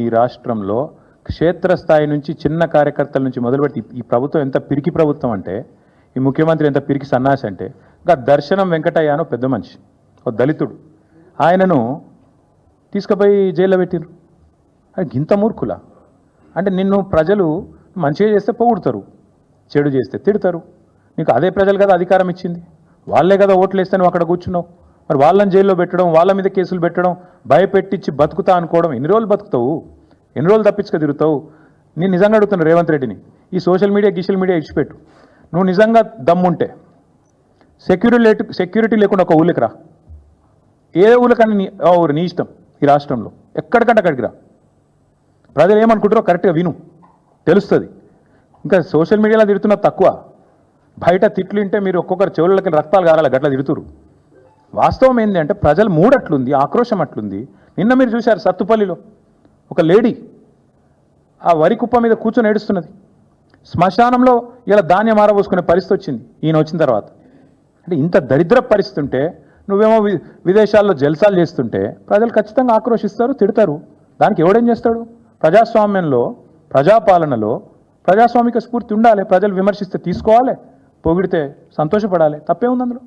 ఈ రాష్ట్రంలో క్షేత్రస్థాయి నుంచి చిన్న కార్యకర్తల నుంచి మొదలుపెట్టి ఈ ప్రభుత్వం ఎంత పిరికి ప్రభుత్వం అంటే, ఈ ముఖ్యమంత్రి ఎంత పిరికి సన్నాసి అంటే, ఇంకా దర్శనం వెంకటయ్య అనో పెద్ద మనిషి, ఒక దళితుడు, ఆయనను తీసుకుపోయి జైల్లో పెట్టిరు. అది గింత మూర్ఖులా? అంటే నిన్ను ప్రజలు మంచిగా చేస్తే పొగుడుతారు, చెడు చేస్తే తిడతారు. నీకు అదే ప్రజలు కదా అధికారం ఇచ్చింది, వాళ్ళే కదా ఓట్లు వేస్తే నువ్వు అక్కడ కూర్చున్నావు. మరి వాళ్ళని జైల్లో పెట్టడం, వాళ్ళ మీద కేసులు పెట్టడం, భయపెట్టించి బతుకుతా అనుకోవడం, ఎన్ని రోజులు బతుకుతావు? ఎన్ని రోజులు తప్పించుక తిరుగుతావు? నేను నిజంగా అడుగుతున్నా రేవంత్ రెడ్డిని, ఈ సోషల్ మీడియా గిషల్ మీడియా ఇచ్చిపెట్టు. నువ్వు నిజంగా దమ్ముంటే సెక్యూరిటీ లేకుండా ఒక ఊళ్ళకి రా, ఏ ఊళ్ళకన్నా నీ ఇష్టం. ఈ రాష్ట్రంలో ఎక్కడికంటే అక్కడికి రా, ప్రజలు ఏమనుకుంటారో కరెక్ట్గా విను, తెలుస్తుంది. ఇంకా సోషల్ మీడియాలో తిడుతున్నా తక్కువ, బయట తిట్లు వింటే మీరు ఒక్కొక్కరు చెవులకి రక్తాలు గారాలి, గట్లా తిడుతురు. వాస్తవం ఏంటి అంటే ప్రజల మూడ్ అట్లుంది, ఆక్రోశం అట్లుంది. నిన్న మీరు చూశారు సత్తుపల్లిలో ఒక లేడీ ఆ వరి కుప్ప మీద కూర్చొని ఏడుస్తున్నది. శ్మశానంలో ఇలా ధాన్యం ఆరబోసుకునే పరిస్థితి వచ్చింది ఈయన వచ్చిన తర్వాత. అంటే ఇంత దరిద్ర పరిస్థితి ఉంటే నువ్వేమో విదేశాల్లో జల్సాలు చేస్తుంటే ప్రజలు ఖచ్చితంగా ఆక్రోశిస్తారు, తిడతారు. దానికి ఎవడేం చేస్తాడు? ప్రజాస్వామ్యంలో, ప్రజాపాలనలో ప్రజాస్వామిక స్ఫూర్తి ఉండాలి. ప్రజలు విమర్శిస్తే తీసుకోవాలి, పొగిడితే సంతోషపడాలి. తప్పే ఉంది అందులో?